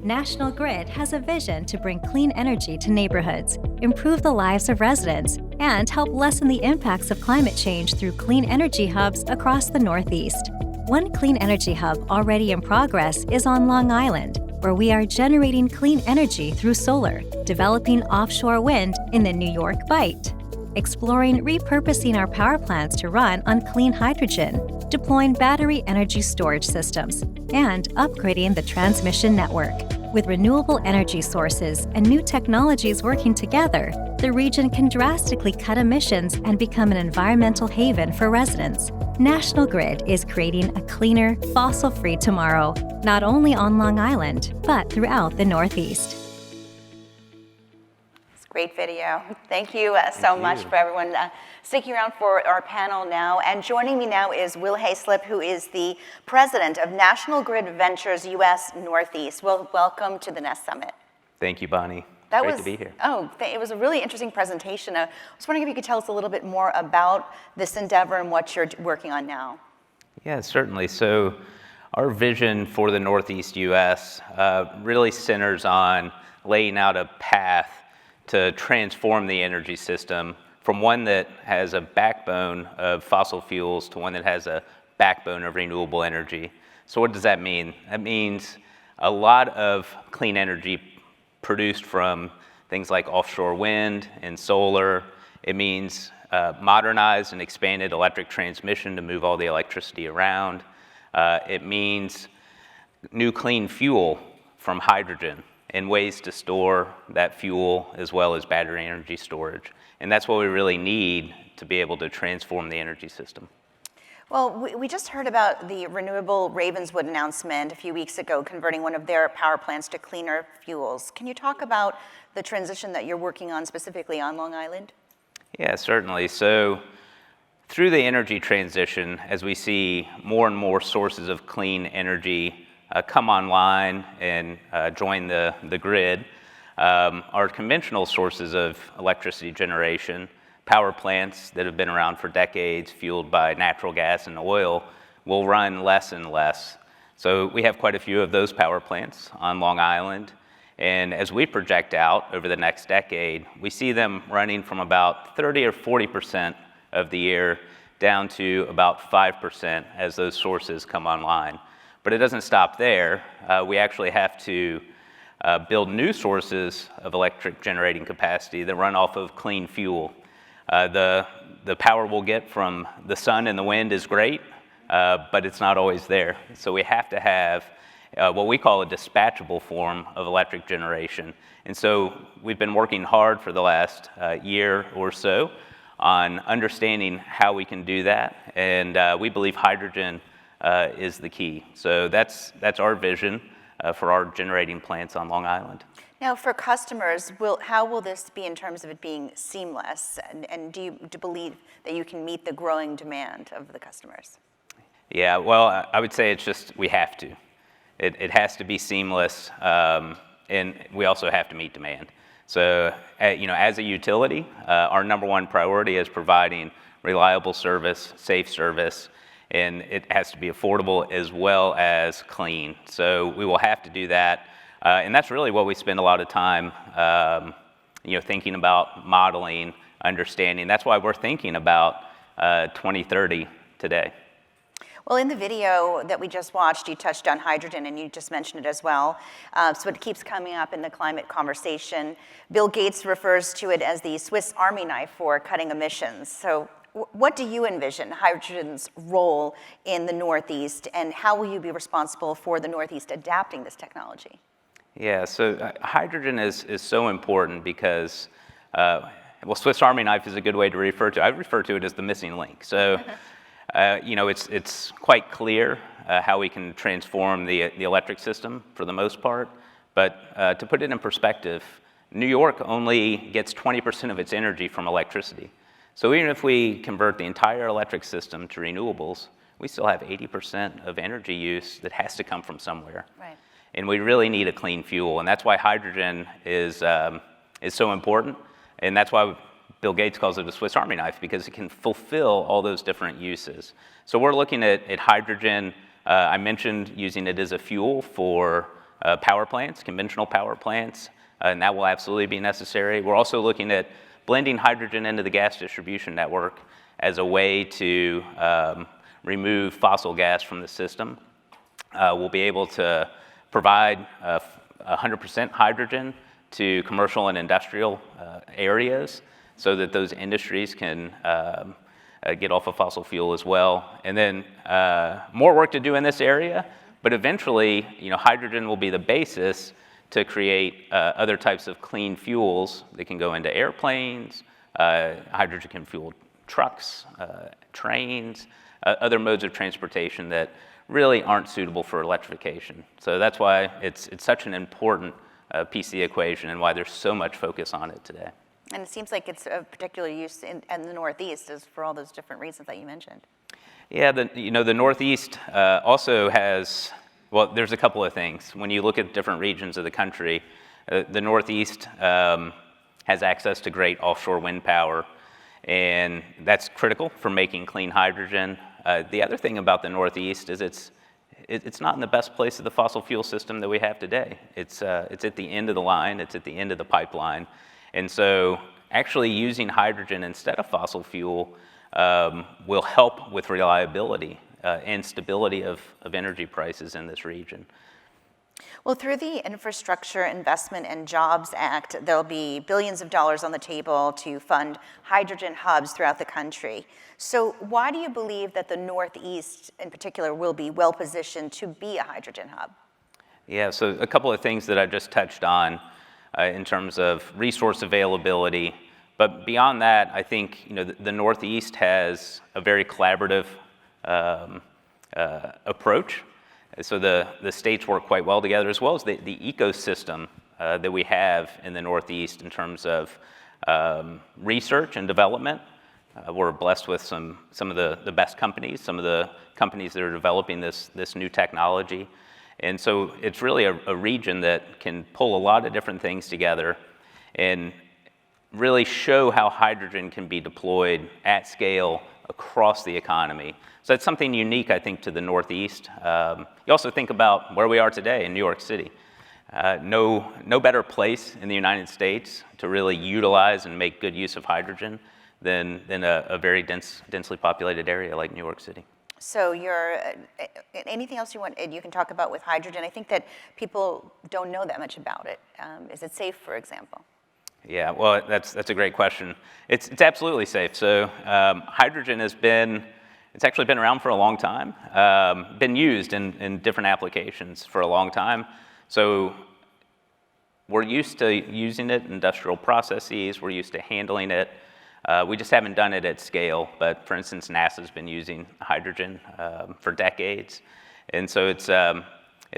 National Grid has a vision to bring clean energy to neighborhoods, improve the lives of residents, and help lessen the impacts of climate change through clean energy hubs across the Northeast. One clean energy hub already in progress is on Long Island, where we are generating clean energy through solar, developing offshore wind in the New York Bight, exploring repurposing our power plants to run on clean hydrogen, deploying battery energy storage systems, and upgrading the transmission network. With renewable energy sources and new technologies working together, the region can drastically cut emissions and become an environmental haven for residents. National Grid is creating a cleaner, fossil-free tomorrow, not only on Long Island, but throughout the Northeast. Great video. Thank you so much for everyone sticking around for our panel now. And joining me now is Will Hazelip, who is the president of National Grid Ventures US Northeast. Will, welcome to the NEST Summit. Thank you, Bonnie. Great to be here. It was a really interesting presentation. I was wondering if you could tell us a little bit more about this endeavor and what you're working on now. Yeah, certainly. So our vision for the Northeast US really centers on laying out a path to transform the energy system from one that has a backbone of fossil fuels to one that has a backbone of renewable energy. So what does that mean? That means a lot of clean energy produced from things like offshore wind and solar. It means modernized and expanded electric transmission to move all the electricity around. It means new clean fuel from hydrogen and ways to store that fuel, as well as battery energy storage. And that's what we really need to be able to transform the energy system. Well, we just heard about the renewable Ravenswood announcement a few weeks ago, converting one of their power plants to cleaner fuels. Can you talk about the transition that you're working on specifically on Long Island? Yeah, certainly. So through the energy transition, as we see more and more sources of clean energy come online and join the grid, our conventional sources of electricity generation, power plants that have been around for decades, fueled by natural gas and oil, will run less and less. So we have quite a few of those power plants on Long Island. And as we project out over the next decade, we see them running from about 30 or 40% of the year down to about 5% as those sources come online. But it doesn't stop there. We actually have to build new sources of electric generating capacity that run off of clean fuel. The power we'll get from the sun and the wind is great, but it's not always there. So we have to have what we call a dispatchable form of electric generation. And so we've been working hard for the last year or so on understanding how we can do that. And we believe hydrogen is the key. So that's our vision for our generating plants on Long Island. Now, for customers, how will this be in terms of it being seamless? And do you believe that you can meet the growing demand of the customers? Yeah, well, I would say it's just we have to. It has to be seamless, and we also have to meet demand. So, as a utility, our number one priority is providing reliable service, safe service, and it has to be affordable as well as clean. So we will have to do that. And that's really what we spend a lot of time, thinking about, modeling, understanding. That's why we're thinking about 2030 today. Well, in the video that we just watched, you touched on hydrogen, and you just mentioned it as well. So it keeps coming up in the climate conversation. Bill Gates refers to it as the Swiss Army knife for cutting emissions. So what do you envision hydrogen's role in the Northeast, and how will you be responsible for the Northeast adapting this technology? Yeah, so hydrogen is so important because, Swiss Army knife is a good way to refer to it. I refer to it as the missing link. So, it's quite clear how we can transform the electric system for the most part. But to put it in perspective, New York only gets 20% of its energy from electricity. So even if we convert the entire electric system to renewables, we still have 80% of energy use that has to come from somewhere. Right. And we really need a clean fuel, and that's why hydrogen is so important, and that's why Bill Gates calls it a Swiss Army knife, because it can fulfill all those different uses. So we're looking at hydrogen. I mentioned using it as a fuel for power plants, conventional power plants, and that will absolutely be necessary. We're also looking at blending hydrogen into the gas distribution network as a way to remove fossil gas from the system. We'll be able to provide 100% hydrogen to commercial and industrial areas so that those industries can get off of fossil fuel as well. And then more work to do in this area, but eventually, hydrogen will be the basis to create other types of clean fuels that can go into airplanes. Hydrogen can fuel trucks, trains, other modes of transportation that really aren't suitable for electrification. So that's why it's such an important piece of the equation and why there's so much focus on it today. And it seems like it's of particular use in the Northeast is for all those different reasons that you mentioned. Yeah, the Northeast also has, well, there's a couple of things. When you look at different regions of the country, the Northeast has access to great offshore wind power, and that's critical for making clean hydrogen. The other thing about the Northeast is it's not in the best place of the fossil fuel system that we have today. It's at the end of the line, it's at the end of the pipeline. And so actually using hydrogen instead of fossil fuel will help with reliability and stability of energy prices in this region. Well, through the Infrastructure Investment and Jobs Act, there'll be billions of dollars on the table to fund hydrogen hubs throughout the country. So why do you believe that the Northeast in particular will be well positioned to be a hydrogen hub? Yeah, so a couple of things that I just touched on in terms of resource availability. But beyond that, I think the Northeast has a very collaborative approach. So the states work quite well together, as well as the ecosystem that we have in the Northeast in terms of research and development. We're blessed with some of the best companies, some of the companies that are developing this new technology. And so it's really a region that can pull a lot of different things together and really show how hydrogen can be deployed at scale across the economy. So that's something unique, I think, to the Northeast. You also think about where we are today in New York City. No better place in the United States to really utilize and make good use of hydrogen than a very densely populated area like New York City. So anything else you can talk about with hydrogen? I think that people don't know that much about it. Is it safe, for example? Yeah, well, that's a great question. It's absolutely safe. So hydrogen it's actually been around for a long time, been used in different applications for a long time. So we're used to using it in industrial processes, we're used to handling it. We just haven't done it at scale, but for instance, NASA's been using hydrogen for decades. And so it's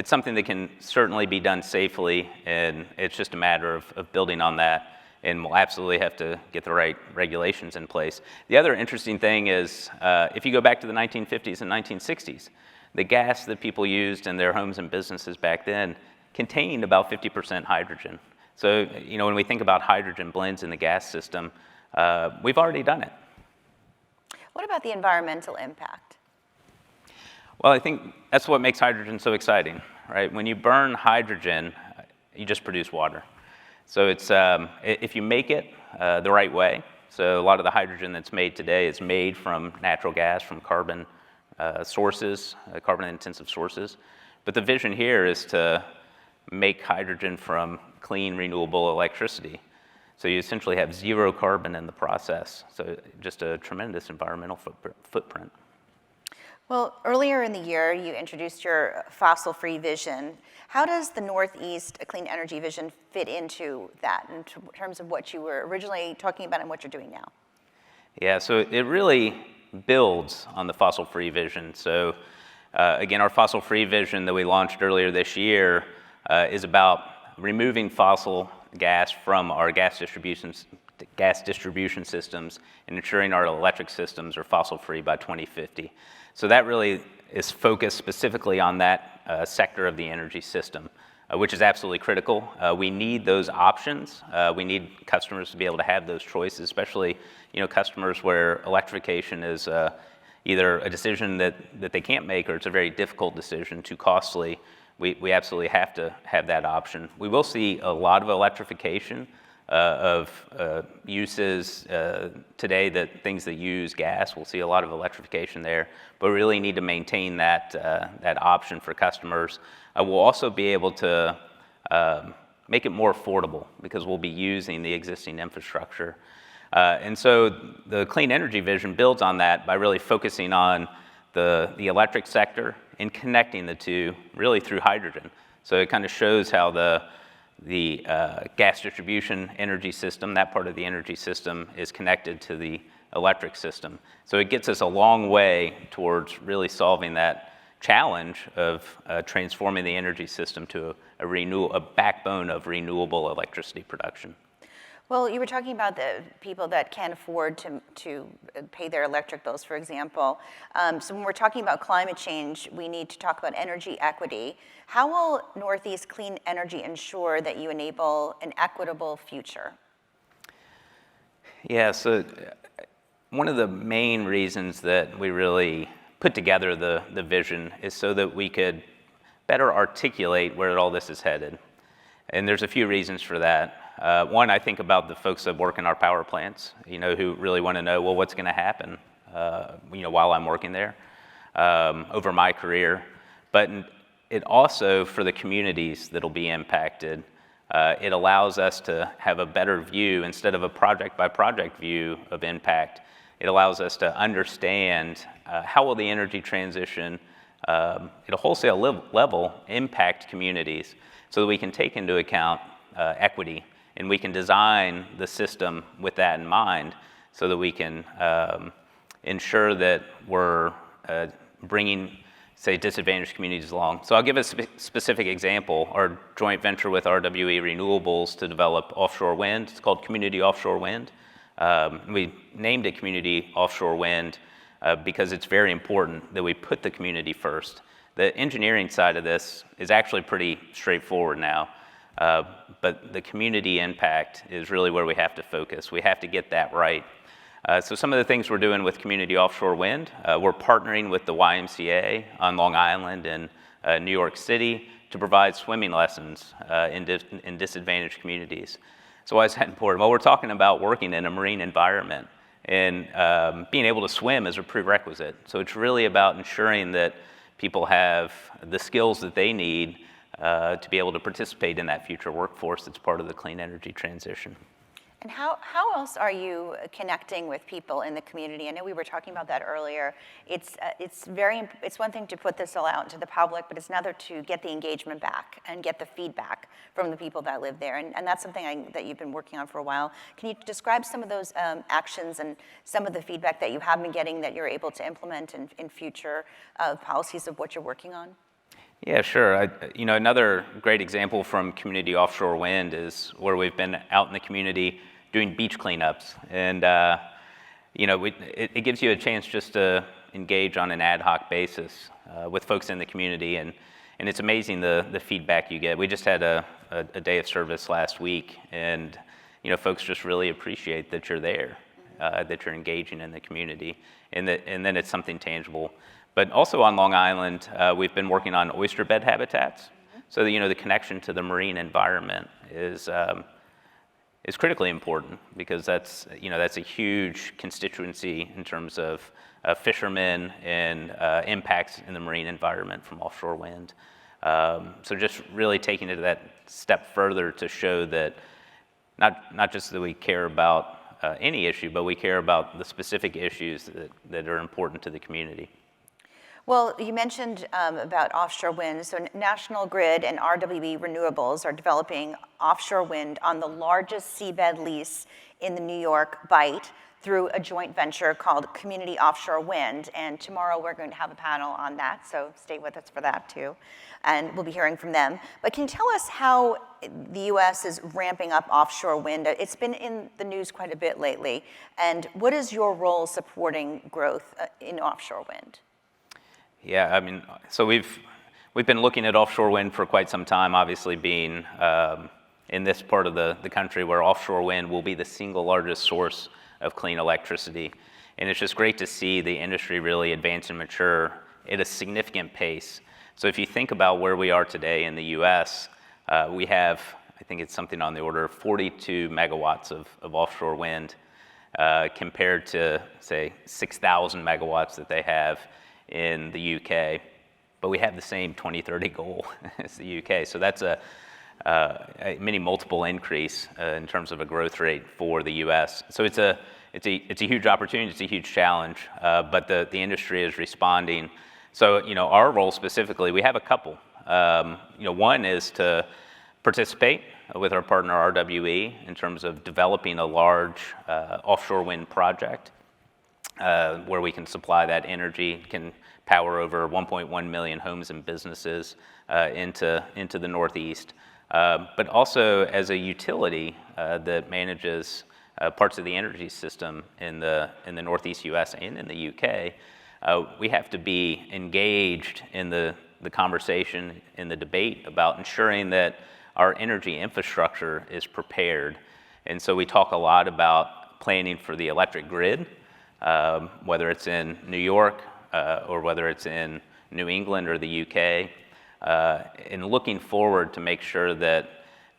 something that can certainly be done safely, and it's just a matter of building on that. And we'll absolutely have to get the right regulations in place. The other interesting thing is, if you go back to the 1950s and 1960s, the gas that people used in their homes and businesses back then contained about 50% hydrogen. So, when we think about hydrogen blends in the gas system, we've already done it. What about the environmental impact? Well, I think that's what makes hydrogen so exciting, right? When you burn hydrogen, you just produce water. So it's if you make it the right way, so a lot of the hydrogen that's made today is made from natural gas, from carbon sources, carbon-intensive sources. But the vision here is to make hydrogen from clean, renewable electricity. So you essentially have zero carbon in the process. So just a tremendous environmental footprint. Well, earlier in the year, you introduced your fossil-free vision. How does the Northeast Clean Energy Vision fit into that in terms of what you were originally talking about and what you're doing now? Yeah, so it really builds on the fossil-free vision. So again, our fossil-free vision that we launched earlier this year is about removing fossil gas from our gas distribution systems and ensuring our electric systems are fossil-free by 2050. So that really is focused specifically on that sector of the energy system, which is absolutely critical. We need those options. We need customers to be able to have those choices, especially customers where electrification is either a decision that they can't make or it's a very difficult decision, too costly. we absolutely have to have that option. We will see a lot of electrification of uses today, that things that use gas. We'll see a lot of electrification there, but we really need to maintain that option for customers. We'll also be able to make it more affordable because we'll be using the existing infrastructure. And so the clean energy vision builds on that by really focusing on the electric sector and connecting the two really through hydrogen. So it kind of shows how the gas distribution energy system, that part of the energy system, is connected to the electric system. So it gets us a long way towards really solving that challenge of transforming the energy system to a backbone of renewable electricity production. Well, you were talking about the people that can't afford to pay their electric bills, for example. So when we're talking about climate change, we need to talk about energy equity. How will Northeast Clean Energy ensure that you enable an equitable future? Yeah, so one of the main reasons that we really put together the vision is so that we could better articulate where all this is headed. And there's a few reasons for that. One, I think about the folks that work in our power plants, who really want to know, well, what's going to happen, while I'm working there over my career. But it also, for the communities that'll be impacted, it allows us to have a better view instead of a project-by-project view of impact. It allows us to understand how will the energy transition at a wholesale level impact communities, so that we can take into account equity, and we can design the system with that in mind, so that we can ensure that we're bringing, say, disadvantaged communities along. So I'll give a specific example. Our joint venture with RWE Renewables to develop offshore wind, it's called Community Offshore Wind. We named it Community Offshore Wind because it's very important that we put the community first. The engineering side of this is actually pretty straightforward now, but the community impact is really where we have to focus. We have to get that right. So some of the things we're doing with Community Offshore Wind, we're partnering with the YMCA on Long Island and New York City to provide swimming lessons in disadvantaged communities. So why is that important? Well, we're talking about working in a marine environment, and being able to swim is a prerequisite. So it's really about ensuring that people have the skills that they need to be able to participate in that future workforce that's part of the clean energy transition. And how else are you connecting with people in the community? I know we were talking about that earlier. It's one thing to put this all out into the public, but it's another to get the engagement back and get the feedback from the people that live there. And that's something that you've been working on for a while. Can you describe some of those actions and some of the feedback that you have been getting that you're able to implement in future policies of what you're working on? Yeah, sure. Another great example from Community Offshore Wind is where we've been out in the community doing beach cleanups. And, it gives you a chance just to engage on an ad hoc basis with folks in the community. And it's amazing the feedback you get. We just had a day of service last week, and, folks just really appreciate that you're there, that you're engaging in the community, and then it's something tangible. But also on Long Island, we've been working on oyster bed habitats. Mm-hmm. So that, the connection to the marine environment is critically important, because that's a huge constituency in terms of fishermen and impacts in the marine environment from offshore wind. So just really taking it that step further to show that not just that we care about any issue, but we care about the specific issues that are important to the community. Well, you mentioned about offshore wind. So National Grid and RWE Renewables are developing offshore wind on the largest seabed lease in the New York Bight through a joint venture called Community Offshore Wind. And tomorrow we're going to have a panel on that, so stay with us for that too. And we'll be hearing from them. But can you tell us how the U.S. is ramping up offshore wind? It's been in the news quite a bit lately. And what is your role supporting growth in offshore wind? Yeah, so we've been looking at offshore wind for quite some time, obviously being in this part of the country where offshore wind will be the single largest source of clean electricity. And it's just great to see the industry really advance and mature at a significant pace. So if you think about where we are today in the US, we have, I think it's something on the order of 42 megawatts of offshore wind compared to, say, 6,000 megawatts that they have in the UK. But we have the same 2030 goal as the UK. So that's a many multiple increase in terms of a growth rate for the US. So it's a huge opportunity, it's a huge challenge, but the industry is responding. So, our role specifically, we have a couple. One is to participate with our partner RWE in terms of developing a large offshore wind project where we can supply that energy, can power over 1.1 million homes and businesses into the Northeast. But also as a utility that manages parts of the energy system in the Northeast US and in the UK, we have to be engaged in the conversation, in the debate about ensuring that our energy infrastructure is prepared. And so we talk a lot about planning for the electric grid, whether it's in New York or whether it's in New England or the UK, and looking forward to make sure that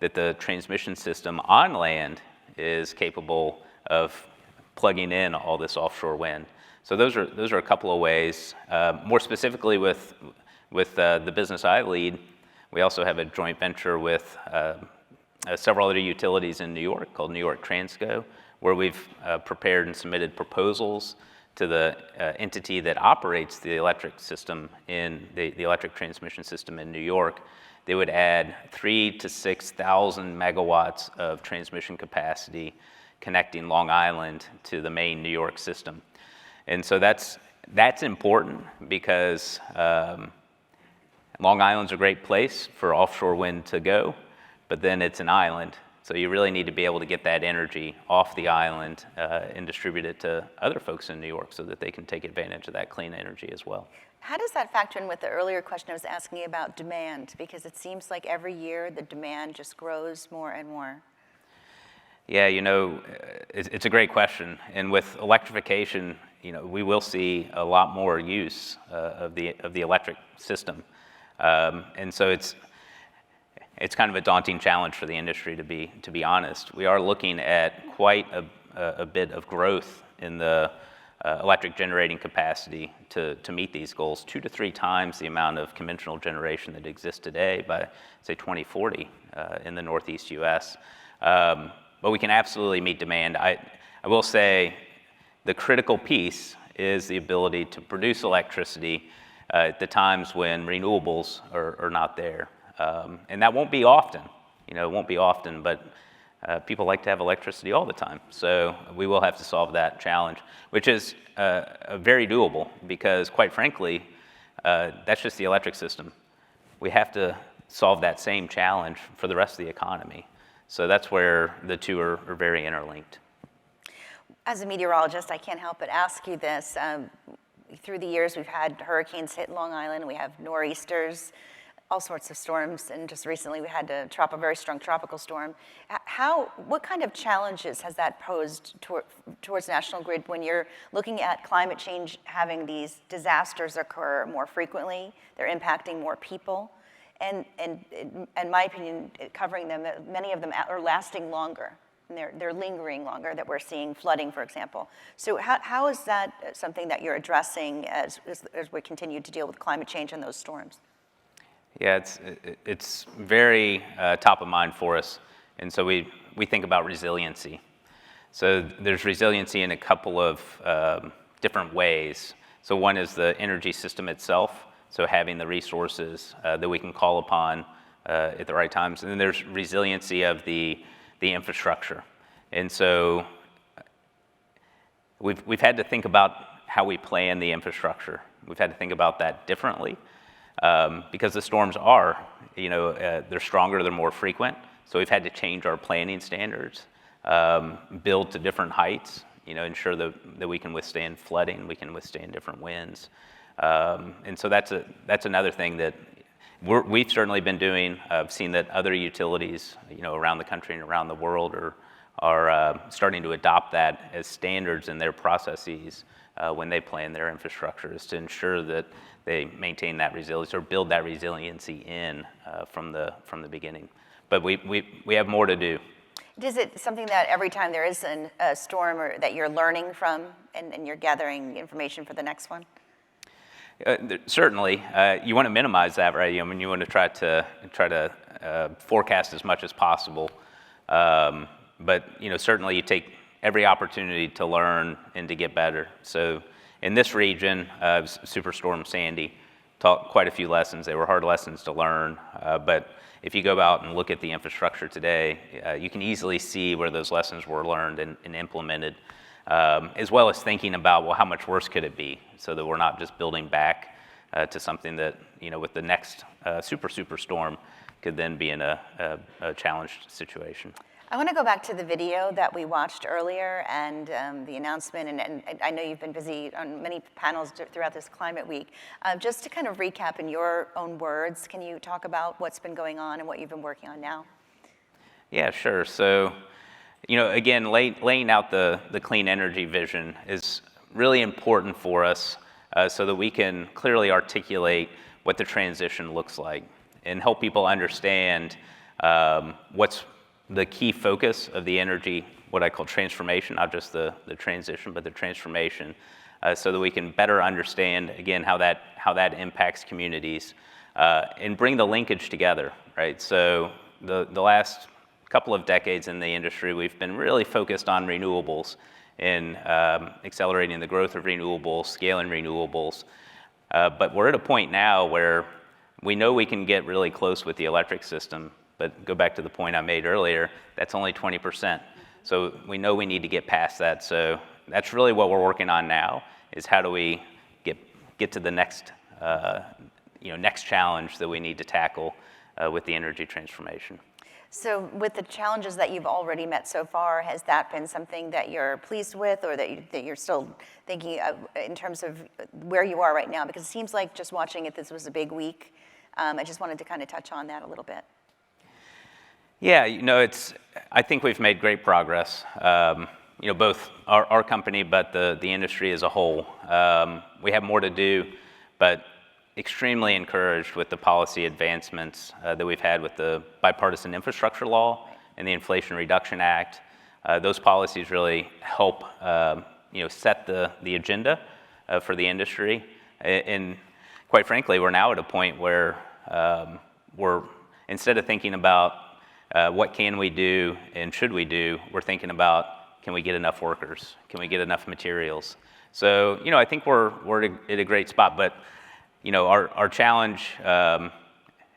the transmission system on land is capable of plugging in all this offshore wind. So those are a couple of ways. More specifically with the business I lead, we also have a joint venture with several other utilities in New York called New York Transco, where we've prepared and submitted proposals to the entity that operates the electric system in the electric transmission system in New York. They would add 3,000 to 6,000 megawatts of transmission capacity connecting Long Island to the main New York system. And so that's important because Long Island's a great place for offshore wind to go, but then it's an island. So you really need to be able to get that energy off the island and distribute it to other folks in New York so that they can take advantage of that clean energy as well. How does that factor in with the earlier question I was asking you about demand? Because it seems like every year the demand just grows more and more. Yeah, it's a great question. And with electrification, we will see a lot more use of the electric system. And so it's kind of a daunting challenge for the industry, to be honest. We are looking at quite a bit of growth in the electric generating capacity to meet these goals, 2 to 3 times the amount of conventional generation that exists today by, say, 2040 in the Northeast US. But we can absolutely meet demand. I will say the critical piece is the ability to produce electricity at the times when renewables are not there. And that won't be often, it won't be often, but people like to have electricity all the time. So we will have to solve that challenge, which is very doable because, quite frankly, that's just the electric system. We have to solve that same challenge for the rest of the economy. So that's where the two are very interlinked. As a meteorologist, I can't help but ask you this. Through the years, we've had hurricanes hit Long Island, we have nor'easters, all sorts of storms, and just recently we had a very strong tropical storm. What kind of challenges has that posed towards National Grid when you're looking at climate change having these disasters occur more frequently, they're impacting more people, and in my opinion, covering them, many of them are lasting longer, and they're lingering longer, that we're seeing flooding, for example. So how is that something that you're addressing as we continue to deal with climate change and those storms? Yeah, it's very top of mind for us, and so we think about resiliency. So there's resiliency in a couple of different ways. So one is the energy system itself, so having the resources that we can call upon at the right times, and then there's resiliency of the infrastructure. And so we've had to think about how we plan the infrastructure. We've had to think about that differently. Because the storms are, they're stronger, they're more frequent. So we've had to change our planning standards, build to different heights, ensure that we can withstand flooding, we can withstand different winds. And so that's another thing that we've certainly been doing. I've seen that other utilities, around the country and around the world are starting to adopt that as standards in their processes when they plan their infrastructure, is to ensure that they maintain that resilience or build that resiliency in from the beginning. But we have more to do. Is it something that every time there is a storm or that you're learning from and you're gathering information for the next one? Certainly, you want to minimize that, right? I mean, you want to try to forecast as much as possible. But certainly, you take every opportunity to learn and to get better. So, in this region, Superstorm Sandy taught quite a few lessons. They were hard lessons to learn, but if you go out and look at the infrastructure today, you can easily see where those lessons were learned and implemented, as well as thinking about, well, how much worse could it be, so that we're not just building back to something that, with the next superstorm could then be in a challenged situation. I want to go back to the video that we watched earlier and the announcement, and I know you've been busy on many panels throughout this Climate Week. Just to kind of recap in your own words, can you talk about what's been going on and what you've been working on now? Yeah, sure. So, again, laying out the clean energy vision is really important for us so that we can clearly articulate what the transition looks like and help people understand what's the key focus of the energy, what I call transformation, not just the transition, but the transformation, so that we can better understand, again, how that impacts communities and bring the linkage together, right? So the last couple of decades in the industry, we've been really focused on renewables and accelerating the growth of renewables, scaling renewables. But we're at a point now where we know we can get really close with the electric system, but go back to the point I made earlier, that's only 20%. So we know we need to get past that. So that's really what we're working on now, is how do we get to the next next challenge that we need to tackle with the energy transformation. So with the challenges that you've already met so far, has that been something that you're pleased with, or that you're still thinking of in terms of where you are right now? Because it seems like just watching it, this was a big week. I just wanted to kind of touch on that a little bit. Yeah, I think we've made great progress. Both our company, but the industry as a whole. We have more to do, but extremely encouraged with the policy advancements that we've had with the bipartisan infrastructure law and the Inflation Reduction Act. Those policies really help, set the agenda for the industry. And quite frankly, we're now at a point where we're, instead of thinking about what can we do and should we do, we're thinking about, can we get enough workers? Can we get enough materials? So, I think we're at a great spot, but our challenge,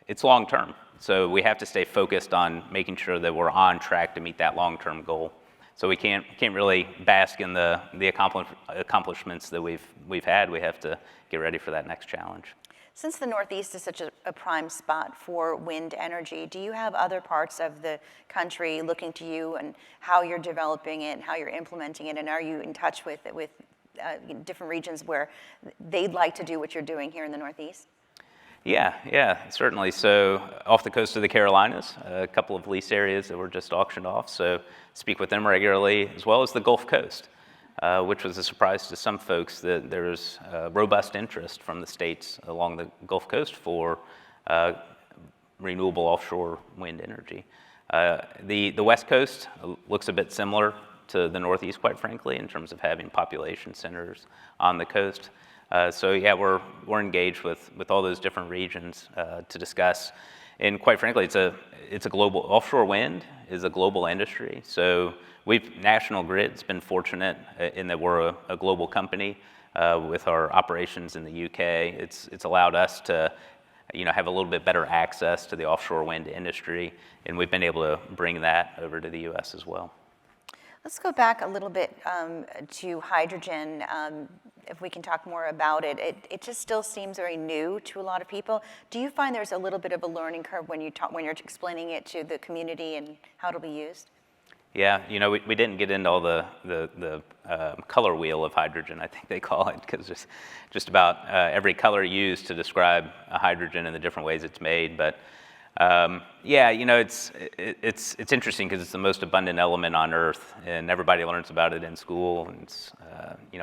it's long term. So we have to stay focused on making sure that we're on track to meet that long-term goal. So we can't really bask in the accomplishments that we've had. We have to get ready for that next challenge. Since the Northeast is such a prime spot for wind energy, do you have other parts of the country looking to you and how you're developing it and how you're implementing it? And are you in touch with different regions where they'd like to do what you're doing here in the Northeast? Yeah, certainly. So off the coast of the Carolinas, a couple of lease areas that were just auctioned off. So speak with them regularly, as well as the Gulf Coast, which was a surprise to some folks that there's robust interest from the states along the Gulf Coast for renewable offshore wind energy. The West Coast looks a bit similar to the Northeast, quite frankly, in terms of having population centers on the coast. So yeah, we're engaged with all those different regions to discuss. And quite frankly, it's a global, offshore wind is a global industry. So National Grid's been fortunate in that we're a global company with our operations in the UK. It's allowed us to have a little bit better access to the offshore wind industry, and we've been able to bring that over to the US as well. Let's go back a little bit to hydrogen. If we can talk more about it, it just still seems very new to a lot of people. Do you find there's a little bit of a learning curve when you're explaining it to the community and how it'll be used? Yeah, we didn't get into all the color wheel of hydrogen, I think they call it, because just about every color used to describe a hydrogen and the different ways it's made. But Yeah, it's interesting because it's the most abundant element on Earth, and everybody learns about it in school. And it's,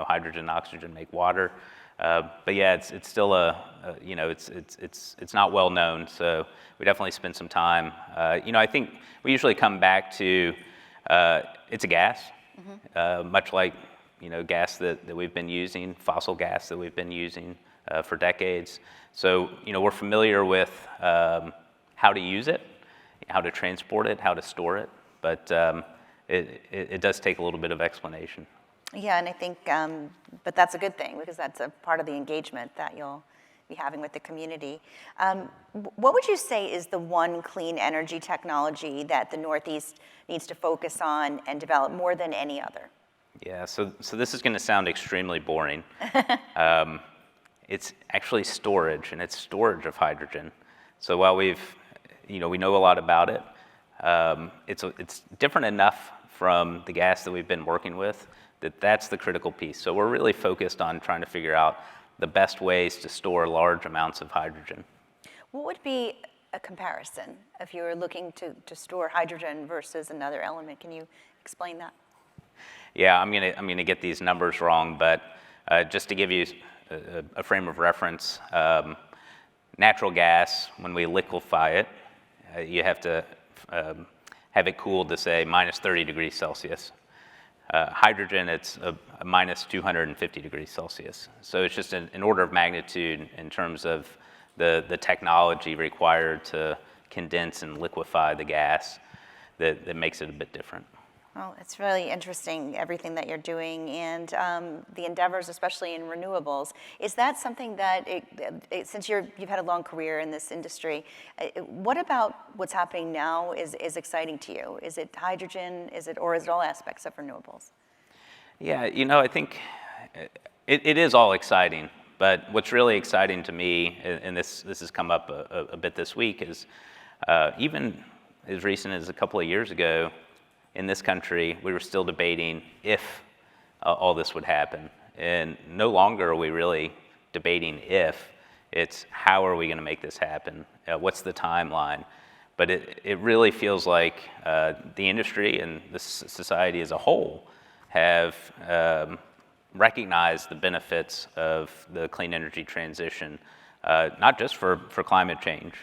hydrogen and oxygen make water. But yeah, it's still it's not well known. So we definitely spend some time. I think we usually come back to it's a gas, much like gas that we've been using, fossil gas that we've been using for decades. So we're familiar with how to use it, how to transport it, how to store it, but it does take a little bit of explanation. Yeah, and I think, but that's a good thing because that's a part of the engagement that you'll be having with the community. What would you say is the one clean energy technology that the Northeast needs to focus on and develop more than any other? Yeah, so this is going to sound extremely boring. It's actually storage, and it's storage of hydrogen. So while we know a lot about it, it's different enough from the gas that we've been working with that's the critical piece. So we're really focused on trying to figure out the best ways to store large amounts of hydrogen. What would be a comparison if you were looking to store hydrogen versus another element? Can you explain that? Yeah, I'm gonna get these numbers wrong, but just to give you a frame of reference, natural gas, when we liquefy it, you have to have it cooled to say minus 30 degrees Celsius. Hydrogen, it's a minus 250 degrees Celsius. So it's just an order of magnitude in terms of the technology required to condense and liquefy the gas that makes it a bit different. Well, it's really interesting, everything that you're doing and the endeavors, especially in renewables. Is that something that, since you've had a long career in this industry, what about what's happening now is exciting to you? Is it hydrogen, or is it all aspects of renewables? Yeah, I think it is all exciting, but what's really exciting to me, and this has come up a bit this week, is even as recent as a couple of years ago, in this country, we were still debating if all this would happen. And no longer are we really debating if, it's how are we going to make this happen? What's the timeline? But it really feels like the industry and the society as a whole have recognized the benefits of the clean energy transition, not just for climate change,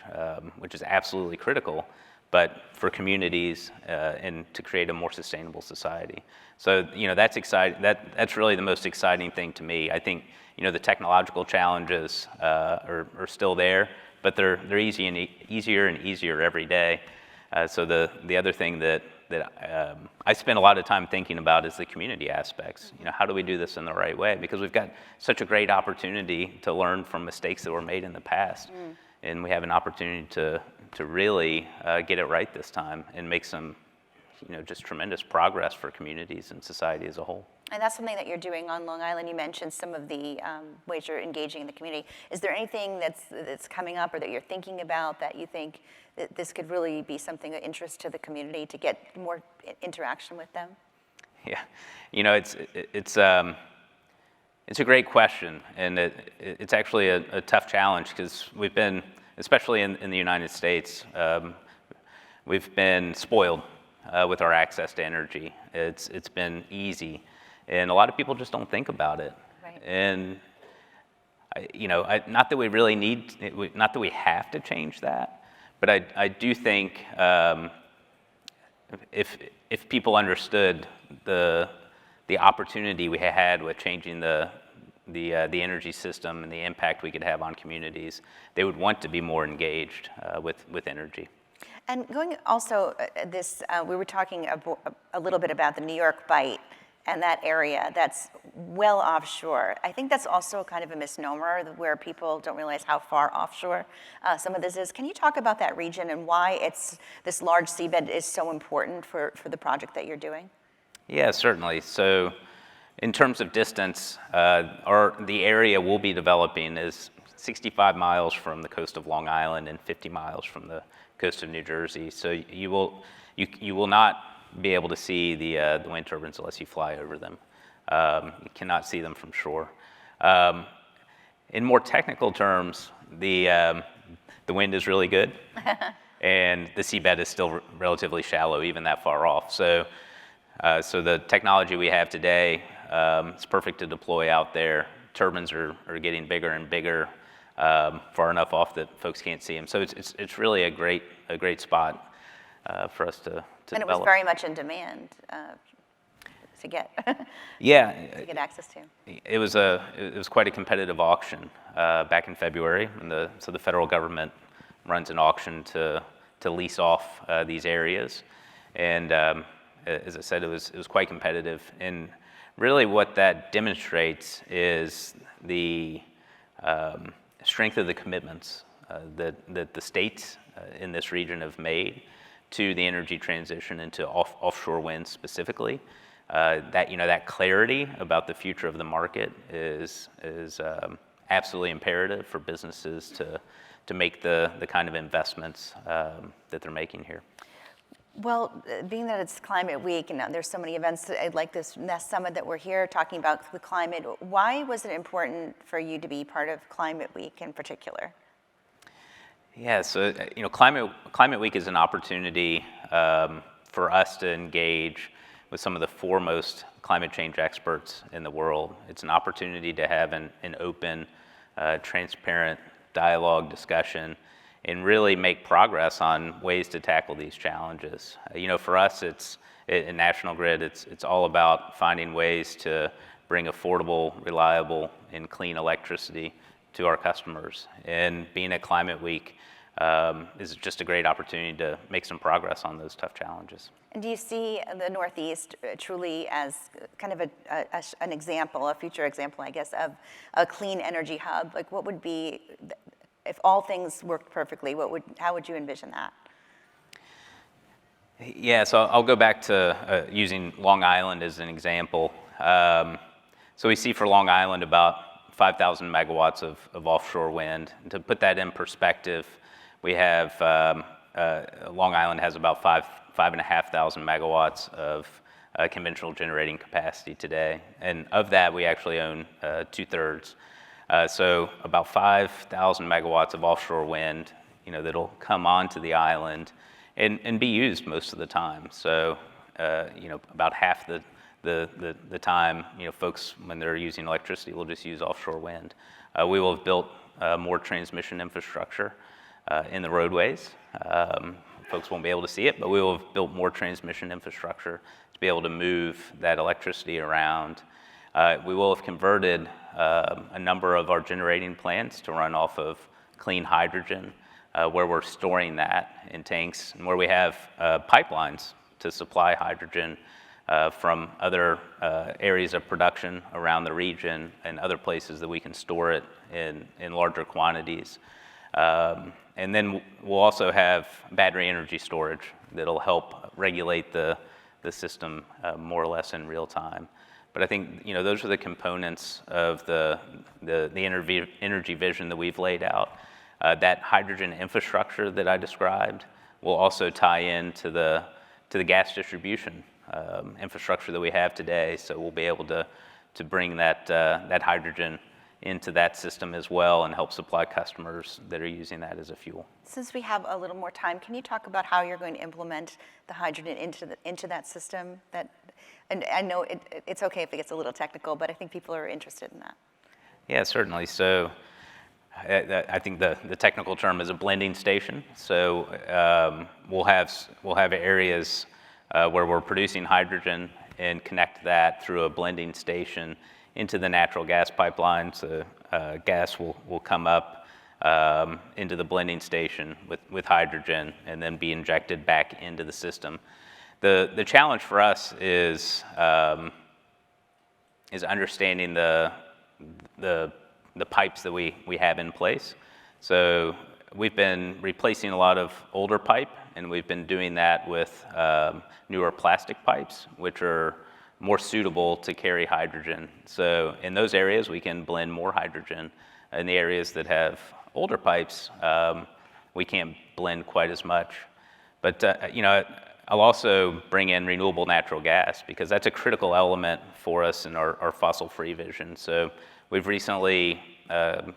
which is absolutely critical, but for communities and to create a more sustainable society. So that's exciting. That's really the most exciting thing to me. I think the technological challenges are still there, but they're easier and easier every day. So the other thing that I spend a lot of time thinking about is the community aspects. How do we do this in the right way? Because we've got such a great opportunity to learn from mistakes that were made in the past, and we have an opportunity to really get it right this time and make some, just tremendous progress for communities and society as a whole. And that's something that you're doing on Long Island. You mentioned some of the ways you're engaging in the community. Is there anything that's coming up or that you're thinking about that you think that this could really be something of interest to the community to get more interaction with them? Yeah, it's a great question, and it's actually a tough challenge because we've been, especially in the United States, we've been spoiled with our access to energy. It's been easy, and a lot of people just don't think about it. Right. And not that we really not that we have to change that, but I do think if people understood the opportunity we had with changing the energy system and the impact we could have on communities, they would want to be more engaged with energy. And going also, we were talking a little bit about the New York Bight and that area that's well offshore. I think that's also kind of a misnomer where people don't realize how far offshore some of this is. Can you talk about that region and why this large seabed is so important for the project that you're doing? Yeah, certainly. So in terms of distance, the area we'll be developing is 65 miles from the coast of Long Island and 50 miles from the coast of New Jersey. So you will not be able to see the wind turbines unless you fly over them. You cannot see them from shore. In more technical terms, the wind is really good. and the seabed is still relatively shallow, even that far off. So the technology we have today is perfect to deploy out there. Turbines are getting bigger and bigger, far enough off that folks can't see them. So it's really a great spot for us to and develop. It was very much in demand to get Yeah, to get access to. it was quite a competitive auction back in February, and so the federal government runs an auction to lease off these areas, and as I said, it was quite competitive. And really, what that demonstrates is the strength of the commitments that the states in this region have made to the energy transition into offshore wind specifically. That clarity about the future of the market is absolutely imperative for businesses to make the kind of investments that they're making here. Well, being that it's Climate Week and there's so many events like this Nest Summit that we're here talking about the climate, why was it important for you to be part of Climate Week in particular? Yeah, so Climate Week is an opportunity for us to engage with some of the foremost climate change experts in the world. It's an opportunity to have an open, transparent dialogue, discussion, and really make progress on ways to tackle these challenges. For us, in National Grid, it's all about finding ways to bring affordable, reliable, and clean electricity to our customers. And being at Climate Week is just a great opportunity to make some progress on those tough challenges. And do you see the Northeast truly as kind of an example, a future example, I guess, of a clean energy hub? Like, what would be, if all things worked perfectly, how would you envision that? Yeah, so I'll go back to using Long Island as an example. So we see for Long Island about 5,000 megawatts of offshore wind. And to put that in perspective, we have Long Island has about 5,500 megawatts of conventional generating capacity today, and of that we actually own 2/3. So about 5,000 megawatts of offshore wind, that'll come onto the island and be used most of the time. So about half the time, folks when they're using electricity will just use offshore wind. We will have built more transmission infrastructure in the roadways. Folks won't be able to see it, but we will have built more transmission infrastructure to be able to move that electricity around. We will have converted a number of our generating plants to run off of clean hydrogen, where we're storing that in tanks, and where we have pipelines to supply hydrogen from other areas of production around the region and other places that we can store it in larger quantities. And then we'll also have battery energy storage that'll help regulate the system more or less in real time. But I think those are the components of the energy vision that we've laid out. That hydrogen infrastructure that I described will also tie into the gas distribution infrastructure that we have today. So we'll be able to bring that hydrogen into that system as well and help supply customers that are using that as a fuel. Since we have a little more time, can you talk about how you're going to implement the hydrogen into that system? And I know it's okay if it gets a little technical, but I think people are interested in that. Yeah, certainly. So I think the technical term is a blending station. So we'll have areas where we're producing hydrogen and connect that through a blending station into the natural gas pipeline. So gas will come up into the blending station with hydrogen and then be injected back into the system. The challenge for us is understanding the pipes that we have in place. So we've been replacing a lot of older pipe, and we've been doing that with newer plastic pipes, which are more suitable to carry hydrogen. So in those areas, we can blend more hydrogen. In the areas that have older pipes, we can't blend quite as much. But I'll also bring in renewable natural gas, because that's a critical element for us in our fossil-free vision. So we've recently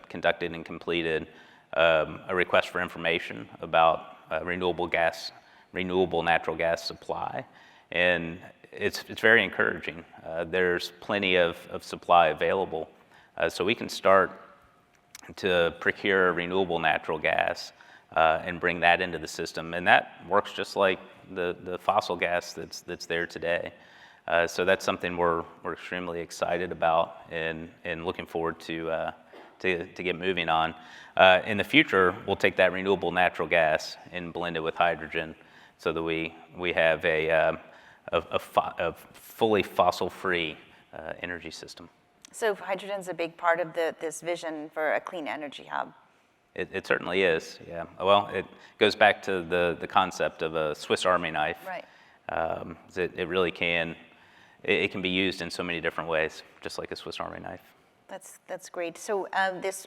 conducted and completed a request for information about renewable natural gas supply, and it's very encouraging. There's plenty of supply available, so we can start to procure renewable natural gas and bring that into the system, and that works just like the fossil gas that's there today. So that's something we're extremely excited about and looking forward to get moving on. In the future, we'll take that renewable natural gas and blend it with hydrogen, so that we have a fully fossil-free energy system. So hydrogen's a big part of this vision for a clean energy hub. It certainly is, yeah. Well, it goes back to the concept of a Swiss Army knife. Right. It really can, it can be used in so many different ways, just like a Swiss Army knife. That's great. So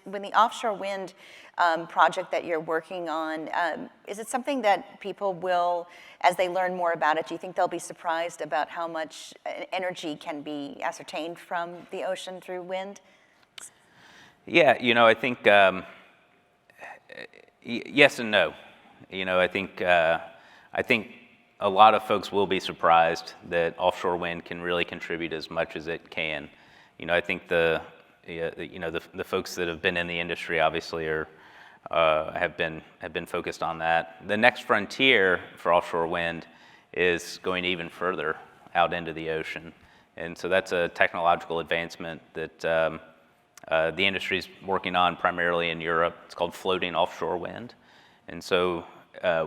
when the offshore wind project that you're working on, is it something that people will, as they learn more about it, do you think they'll be surprised about how much energy can be ascertained from the ocean through wind? Yeah, I think yes and no. I think a lot of folks will be surprised that offshore wind can really contribute as much as it can. I think the folks that have been in the industry obviously have been focused on that. The next frontier for offshore wind is going even further out into the ocean, and so that's a technological advancement that the industry is working on primarily in Europe. It's called floating offshore wind, and so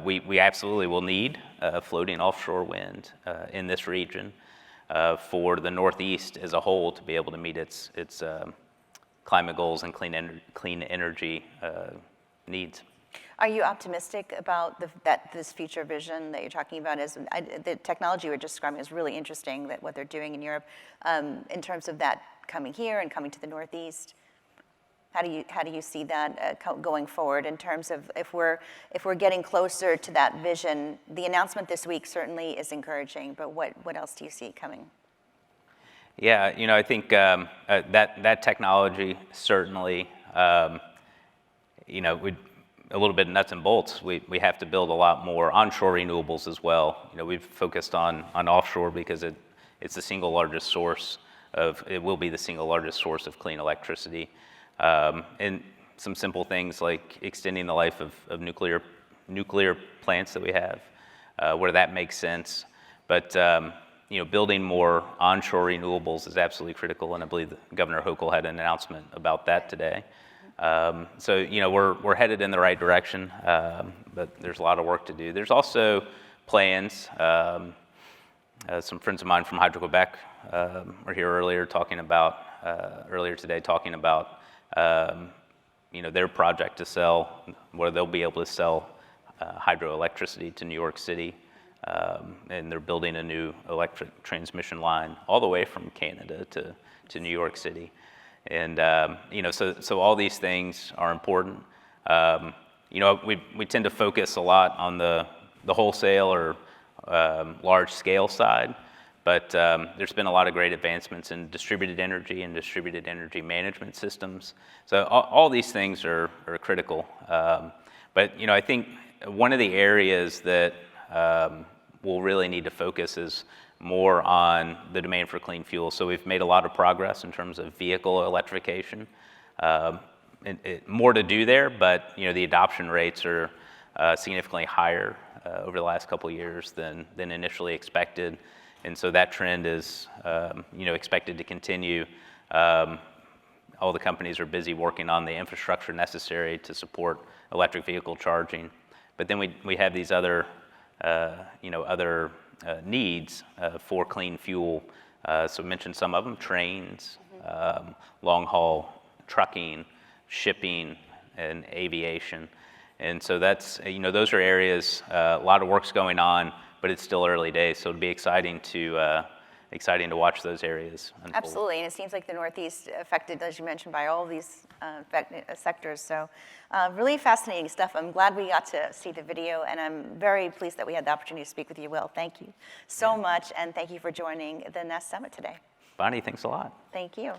we absolutely will need floating offshore wind in this region for the Northeast as a whole to be able to meet its climate goals and clean energy needs. Are you optimistic about this future vision that you're talking about? The technology we're describing is really interesting, that what they're doing in Europe, in terms of that coming here and coming to the Northeast. How do you see that going forward in terms of if we're getting closer to that vision? The announcement this week certainly is encouraging, but what else do you see coming? Yeah, I think that technology certainly, a little bit nuts and bolts. We have to build a lot more onshore renewables as well. We've focused on offshore because it's the single largest source it will be the single largest source of clean electricity. And some simple things like extending the life of nuclear plants that we have, where that makes sense. But building more onshore renewables is absolutely critical, and I believe Governor Hochul had an announcement about that today. So we're headed in the right direction, but there's a lot of work to do. There's also plans. Some friends of mine from Hydro-Quebec were here earlier today talking about their project to sell, where they'll be able to sell hydroelectricity to New York City, and they're building a new electric transmission line all the way from Canada to New York City, and so all these things are important. We tend to focus a lot on the wholesale or large scale side, but there's been a lot of great advancements in distributed energy and distributed energy management systems. So all these things are critical. But I think one of the areas that we'll really need to focus is more on the demand for clean fuel. So we've made a lot of progress in terms of vehicle electrification. More to do there, but the adoption rates are significantly higher over the last couple of years than initially expected. And so that trend is, expected to continue. All the companies are busy working on the infrastructure necessary to support electric vehicle charging. But then we have these other needs for clean fuel. So we mentioned some of them: trains, long haul trucking, shipping, and aviation. And so that's those are areas. A lot of work's going on, but it's still early days, so it'll be exciting to watch those areas unfold. Absolutely, and it seems like the Northeast affected, as you mentioned, by all these sectors. So really fascinating stuff. I'm glad we got to see the video, and I'm very pleased that we had the opportunity to speak with you, Will. Thank you so much, and thank you for joining the NEST Summit today. Bonnie, thanks a lot. Thank you.